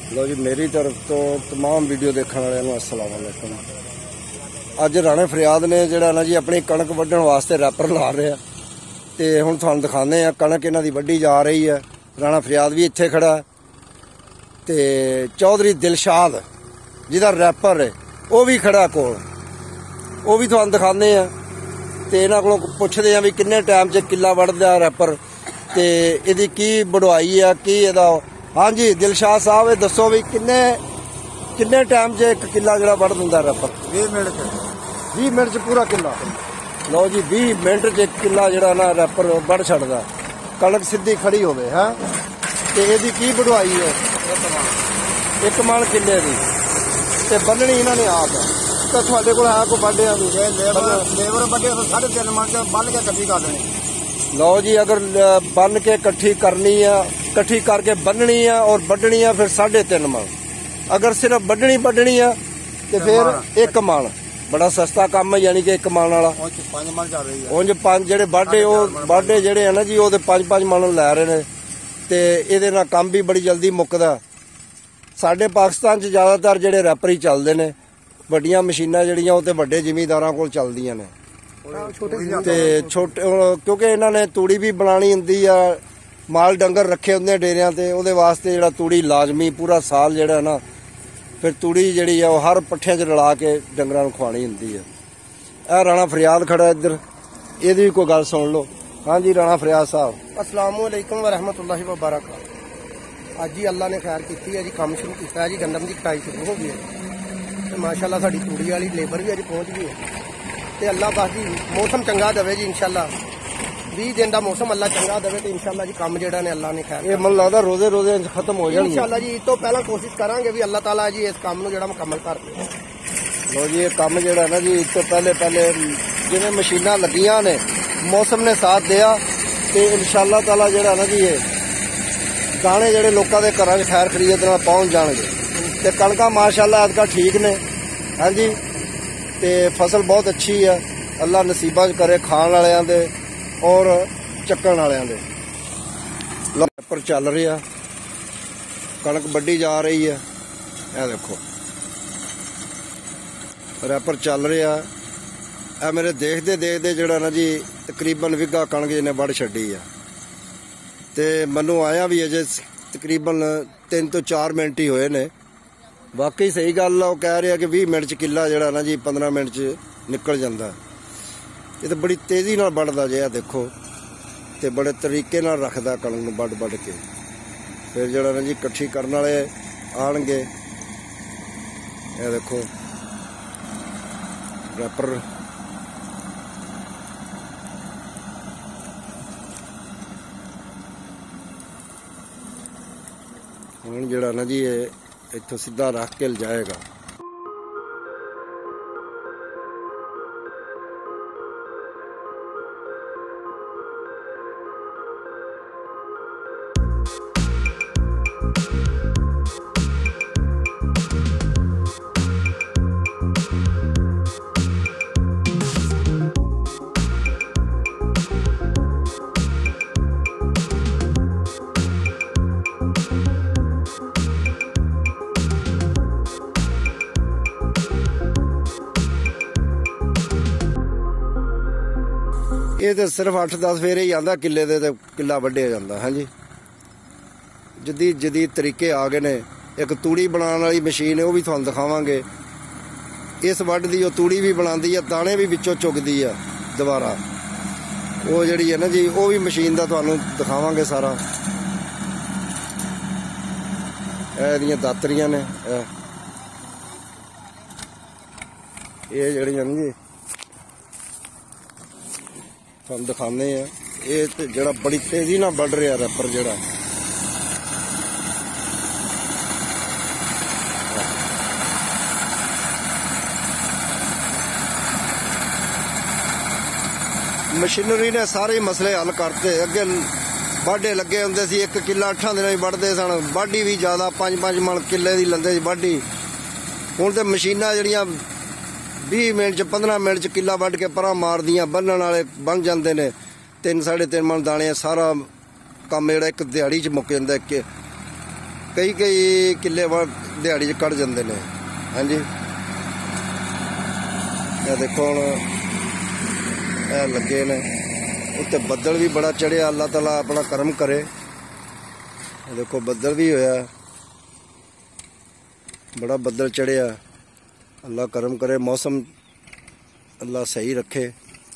लो जी, मेरी तरफ तो तमाम वीडियो देखने वाले अस्सलाम वालेकुम। अज राणे फरियाद ने जिहड़ा ना जी अपनी कणक वड्ढण वास्ते रैपर ला रहे हैं तो हुण तुहानूं दिखाने आ कणक इन्हां दी वड्ढी जा रही है। राणा फरियाद भी इत्थे खड़ा ते चौधरी दिलशाद जिहदा रैपर है वह भी खड़ा कोल, वह भी तुहानूं दिखाने आ ते इन्हां कोलों पुछदे आ भी किन्ने टाइम च किला वड्ढदा रैपर ते इहदी की बढ़वाई है की इहदा। हाँ जी दिलशाद साहब, दसो भी किन्ने टाइम च एक किला जिहड़ा वड्ढ दिंदा रैपर? 20 मिनट च पूरा किला। लो जी 20 मिनट च एक किला जिहड़ा ना रैपर वड्ढ छड्डदा, कणक सीधी खड़ी होवे है ते इहदी की बढ़वाई है? 1 मन किले दी ते बन्नणी इन्हां ने आप तो तुहाडे कोल है कोई वड्ढिया भी? लेबर वड्ढे 3.5 मन च बन के कट्ठी कर देनी। लो जी अगर बन के कट्ठी करनी है, कट्ठी करके बन्ननी है और वड्ढनी है फिर 3.5 मन। अगर सिर्फ वड्ढनी है तो फिर 1 मन। बड़ा सस्ता काम है, यानी कि 1 मन वाला 5 मन चल रही है। उंज 5 जेडे बाढे जेडे है ना जी वो 5-5 मन लै रहे ने ते इहदे नाल काम भी बड़ी जल्दी मुकदा। साडे पाकिस्तान च ज़्यादातर जेडे रैपर ही चलदे ने, वड्डियां मशीनां जेहड़ियां वो ते वड्डे जिमीदारां कोल चलदियां ने ते छोटे, क्योंकि इन्हां ने तूड़ी भी बनानी हुंदी आ, माल डंगर रखे होंदे डेरियां ते ओहदे वास्ते जेहड़ा तूड़ी लाजमी पूरा साल जेहड़ा ना फिर तूड़ी जेहड़ी है वो हर पट्ठियां च रला के डंगरां नूं खवानी हुंदी है। यह राणा फरियाद खड़ा इधर, एहदी भी कोई गल सुन लो। हाँ जी राणा फरियाद साहब, अस्सलाम वालेकुम व रहमतुल्लाहि व बरकातहू। अज ही अल्लाह ने खैर की है जी, काम शुरू किया है जी, गंदम की कटाई शुरू हो गई है तो माशाअल्लाह साडी तूड़ी वाली लेबर भी अज पहुँच गई है तो अल्लाह बस जी मौसम चंगा देवे जी। इंशाअल्लाह 20 दिन का मौसम अल्लाह चंगा देवे तो इंशाअल्लाह जी काम जिहड़ा ने अल्लाह ने खैर ये मन लगता रोजे खत्म हो जाए इंशाअल्लाह जी। तो पहला कोशिश करांगे भी अल्लाह ताला जी इस काम नूं जिहड़ा मुकम्मल कर दे। लो जी ये काम जिहड़ा ना जी तो पहले जिवें मशीनां लगियां ने, मौसम ने साथ दिया तो इंशाअल्लाह ताला जिहड़ा ना जी ये दाने जिहड़े लोकां दे घरां च खैर खरीद नाल पहुंच जाणगे ते कणकां माशाअल्लाह अजकल ठीक ने। हाँ जी ते फसल बहुत अच्छी है, अल्लाह नसीबा च करे खाण वालियां दे और चक्कण वालियां दे। रैपर चल रहा, कणक वड्ढी जा रही है, यह देखो रैपर चल रहा है। मेरे देखते देखते जड़ा ना जी तकरीबन विघा कणक जिन्हें वड्ढ छड्डी है ते मैनू आया भी अजे तकरीबन 3 ਤੋਂ 4 मिनट ही होए ने। वाकई सही गल है, कह रहा कि 20 मिनट च किला जड़ा ना जी 15 मिनट च निकल जाता। ये तो बड़ी तेज़ी नाल वड्ढदा जे देखो तो बड़े तरीके नाल रखदा कणक नूं वड्ढ के फिर जड़ा ना जी कट्ठी करन वाले आणगे। ये देखो रैपर हुण जड़ा ना जी ये इत्थों सीधा रख के जाएगा। ये तो सिर्फ 8-10 फेरे ही आंदा किले दे ते किला वड्ढिया जांदा। हाँ जी जदीद तरीके आ गए ने। एक तूड़ी बनाने वाली मशीन है, वो भी तुहानूं दिखावांगे। इस वड्ढ दी वो तूड़ी भी बनाती है, दाने भी विचों चुगदी है दोबारा। वो जिहड़ी है ना जी वो भी मशीन दा तुहानूं दिखावांगे सारा। इहदियां दातरियां ने, ये जिहड़ियां ने जी तुहानूं दिखाने हैं। ये तो जड़ा बड़ी तेजी नाल बढ़ रहा रैपर जड़ा मशीनरी ने सारे मसले हल करते। अगे बाढ़े लगे होंगे सी, 1 किला 8 दिन वड्ढदे सन, बाढ़ी भी ज़्यादा 5-5 मन किले की लंदे सी बाढ़ी। हुण तो मशीनां जिहड़ियां 20 मिनट च 15 मिनट च किला वड्ढ के परां मारदियां, बन्नण वाले बन जाते हैं। 3-3.5 मन दाने सारा काम जिहड़ा एक दिहाड़ी च मुक जांदा। ਕਈ ਕਿੱਲੇ ਦਿਹਾੜੀ 'ਚ ਕੱਢ ਜਾਂਦੇ ਨੇ। ਹਾਂਜੀ, ਇਹ ਦੇਖੋ ਹੁਣ ਇਹ ਲੱਗੇ ਨੇ। ਉੱਤੇ ਬੱਦਲ ਵੀ ਬੜਾ ਚੜਿਆ, ਅੱਲਾਹ ਤਾਲਾ ਆਪਣਾ ਕਰਮ ਕਰੇ। ਇਹ ਦੇਖੋ ਬੱਦਲ ਵੀ ਹੋਇਆ, बड़ा बदल चढ़िया। अल्लाह करम करे, मौसम अल्लाह सही रखे।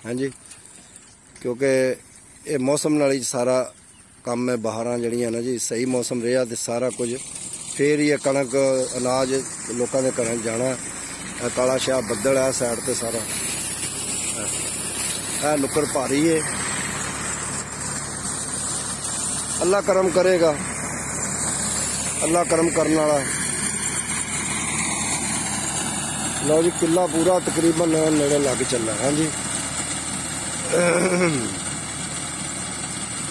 हाँ जी, क्योंकि ये मौसम नाल ही सारा काम है। बहारां जड़ियां ना जी, सही मौसम रहा तो सारा कुछ फिर ही कणक अनाज लोगों के घर जाना। काला शाह बदल है साइड ते सारा, है नुक्कड़ भारी है। अल्लाह करम करेगा, अल्लाह करम करने वाला। लो जी, किला पूरा तकरीबन नेड़े लग चला। हाँ जी,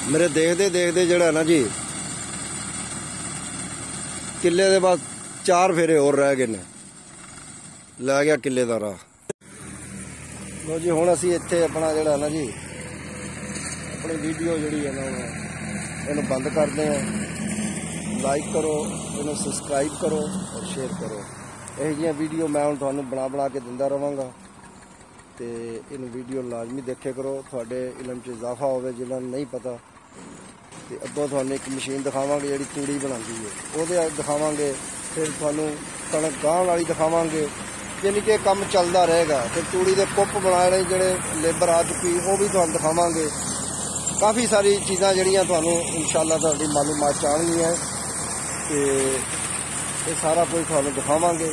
मेरे देखते देखते जड़ा ना जी किले के बाद 4 फेरे और रह गए ने, लै गया किले का राह। लो जी, हुण असीं इत्थे अपना जड़ा ना जी अपनी वीडियो जी है ना इन्हूं बंद करते हैं। लाइक करो, इन्हूं सबसक्राइब करो और शेयर करो। यही जी वीडियो मैं हुण तुहानूं बना के दिंदा रहांगा ते इन वीडियो लाजमी देखे करो। तुहाडे इलम च इजाफा होवे, जिन्हां नूं नहीं पता। ते अग्गों तुहानूं एक मशीन दिखावांगे जिहड़ी तूड़ी बनांदी है, ओहदे दिखावांगे। फिर तुहानूं कणक गाहण वाली दिखावांगे, यानी कि काम चलदा रहेगा। फिर तूड़ी दे कुप बनाने जिहड़े लेबर आ चुकी वो भी तुहानूं दिखावांगे। काफ़ी सारी चीज़ां जिहड़ियां तुहानूं इंशाअल्लाह तुहाडी मालूमात चाहणगीआं ते ये सारा कुछ तुहानूं दिखावांगे।